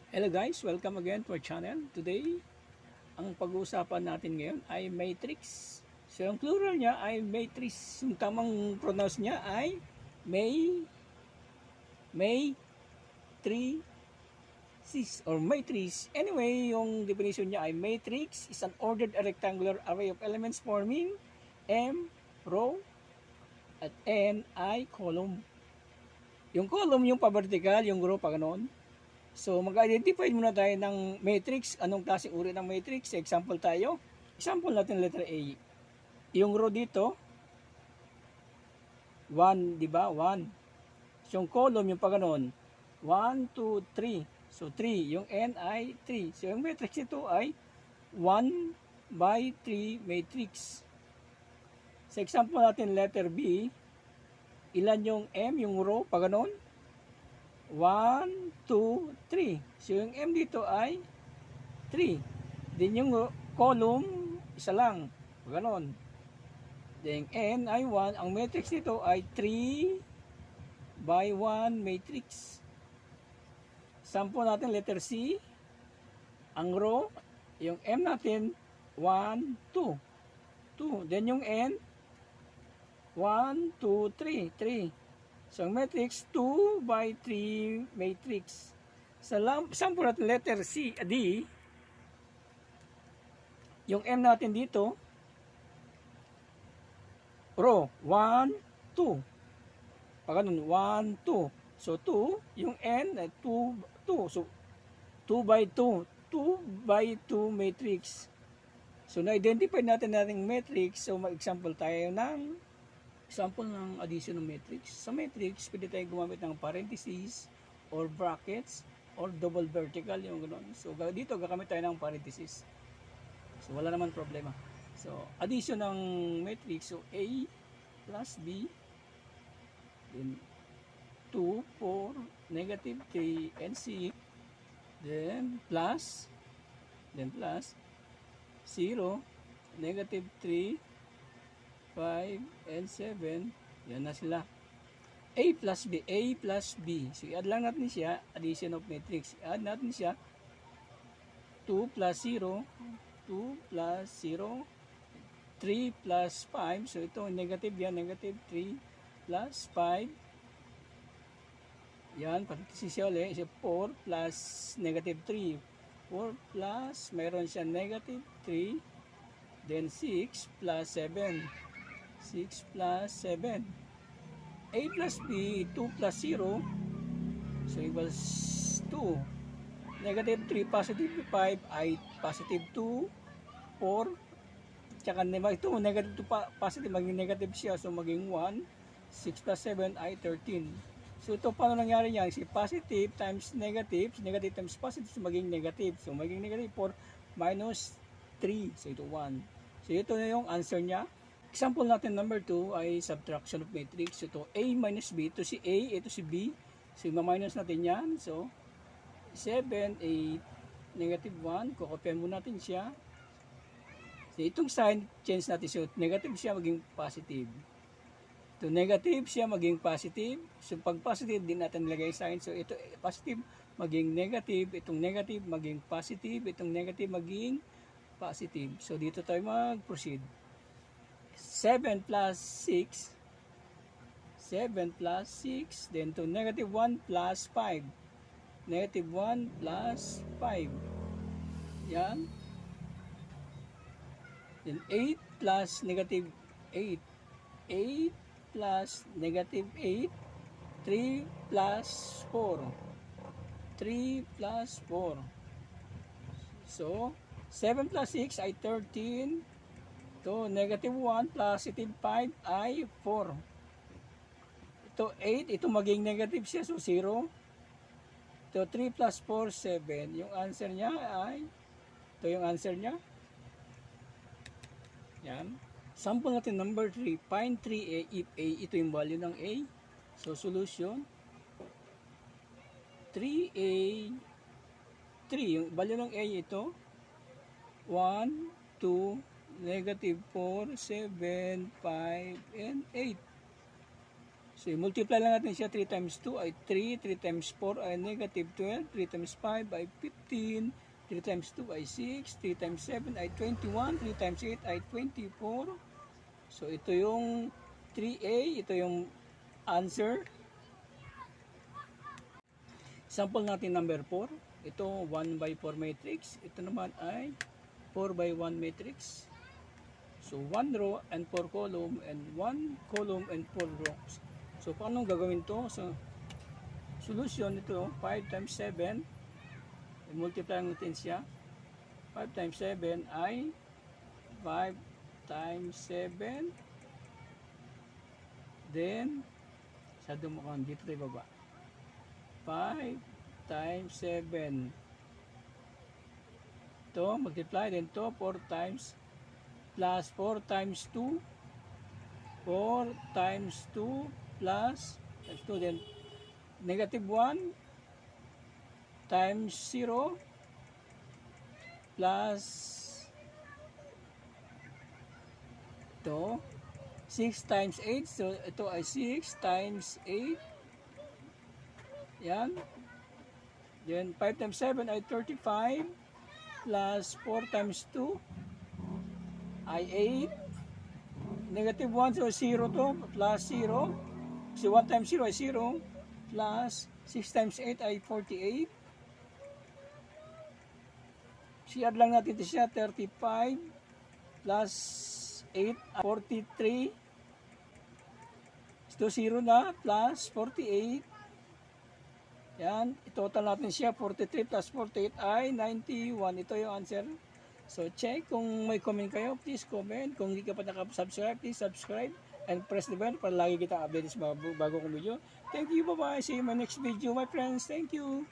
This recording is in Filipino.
Hello guys, welcome again to our channel. Today, ang pag-uusapan natin ngayon ay matrix. So yung plural niya ay matrix. Yung tamang pronounce niya ay matrices or matrix. Anyway, yung definition niya ay matrix is an ordered rectangular array of elements forming M, row, at N ay column. Yung column yung pa-vertical, yung row pa ganon. So mag-identify muna tayo ng matrix. Anong klaseng uri ng matrix? Example tayo. Example natin letter A. Yung row dito, 1, di ba? 1. So yung column, yung pa ganon, 1, 2, 3. So 3. Yung N ay 3. So yung matrix nito ay 1 by 3 matrix. Sa example natin letter B, ilan yung M, yung row, pa ganon? 1, 2, 3. So yung M dito ay 3. Then yung column, isa lang. Ganon. Then N ay 1. Ang matrix nito ay 3 by 1 matrix. Sample natin letter C. Ang row, yung M natin, 1, 2. 2. Then yung N, 1, 2, 3. 3. So, ang matrix, 2 by 3 matrix. Sa sample natin letter C, D, yung M natin dito, row, 1, 2. Pag ganun, 1, 2. So, 2, yung N, 2, 2. So, 2 by 2. 2 by 2 matrix. So, na-identify natin matrix. So, mag-example tayo ng example ng addition ng matrix. Sa matrix, pwede tayo gumamit ng parentheses or brackets or double vertical, yung gano'n. So, dito gagamit tayo ng parentheses. So, wala naman problema. So, addition ng matrix. So, A plus B, then 2, 4, negative 3, and 6, then plus 0, negative 3, 5, and 7. Yan na sila. A plus B. A plus B. So, i-add lang natin siya. Addition of matrix. I-add natin siya. 2 plus 0. 2 plus 0. 3 plus 5. So, ito negative yan. Negative 3 plus 5. Yan. Parenthesis siya ulit. 4 plus negative 3. 4 plus, mayroon siya negative 3. Then 6 plus 7. 6 plus 7. A plus B, 2 plus 0. So, equals 2. Negative 3, positive 5 ay positive 2, 4. Tsaka ito, negative 2, positive, maging negative siya. So, maging 1. 6 plus 7 ay 13. So, ito, paano nangyari yan? Si positive times negative. Negative times positive, so maging negative. So, maging negative 4 minus 3. So, ito 1. So, ito na yung answer niya. Example natin number 2 ay subtraction of matrix. Ito A minus B. Ito si A, ito si B. So, ma-minus natin yan. So, 7, 8, negative 1. Kukopyan mo natin siya. So, itong sign, change natin. So, negative siya maging positive. Ito negative siya maging positive. So, pag positive, din natin nilagay sign. So, ito positive maging negative. Itong negative maging positive. Itong negative maging positive. So, dito tayo mag-proceed. 7 plus 6, 7 plus 6, then to negative 1 plus 5, negative 1 plus 5, yan, then 8 plus negative 8, 8 plus negative 8, 3 plus 4, 3 plus 4, so 7 plus 6 ay 13, ito, negative 1 positive 5 ay 4. Ito, 8. Ito maging negative siya. So, 0. Ito, 3 plus 4, 7. Yung answer niya ay, ito yung answer niya. Yan. Sample natin number 3. Find 3A if A. Ito yung value ng A. So, solution. 3A. 3. Yung value ng A ito. 1, 2, negative 4, 7, 5, and 8. So, So, i-multiply lang natin siya. 3 times 2 ay 3. 3 times 4 ay negative 12. 3 times 5 ay 15. 3 times 2 ay 6. 3 times 7 ay 21. 3 times 8 ay 24. So, ito yung 3A. Ito yung answer. Sample natin number 4. Ito 1 by 4 matrix. Ito naman ay 4 by 1 matrix. So, 1 row and 4 column and 1 column and 4 rows. So, paano gagawin to? So, solution ito, 5 times 7. I-multiply natin siya. 5 times 7 ay 5 times 7. Then, masyado mo kang dito tayo baba. 5 times 7. Ito, multiply. Then to 4 times plus 4 times 2. 4 times 2 plus 2. Then, negative 1 times 0 plus ito 6 times 8. So ito ay 6 times 8. Yan. Then 5 times 7 ay 35 plus 4 times 2 ay 8. Negative 1, so 0 to, plus 0. So 1 times 0 ay 0 plus 6 times 8 ay 48. Si-add lang natin ito siya, 35 plus 8, 43. Ito 0 na, plus 48. Yan, i-total natin siya, 43 plus 48 ay 91. Ito yung answer. So check, kung may comment kayo, please comment. Kung hindi ka pa nakasubscribe, please subscribe and press the bell para lagi kita update sa bago kong video. Thank you, bye-bye. See you in my next video, my friends. Thank you.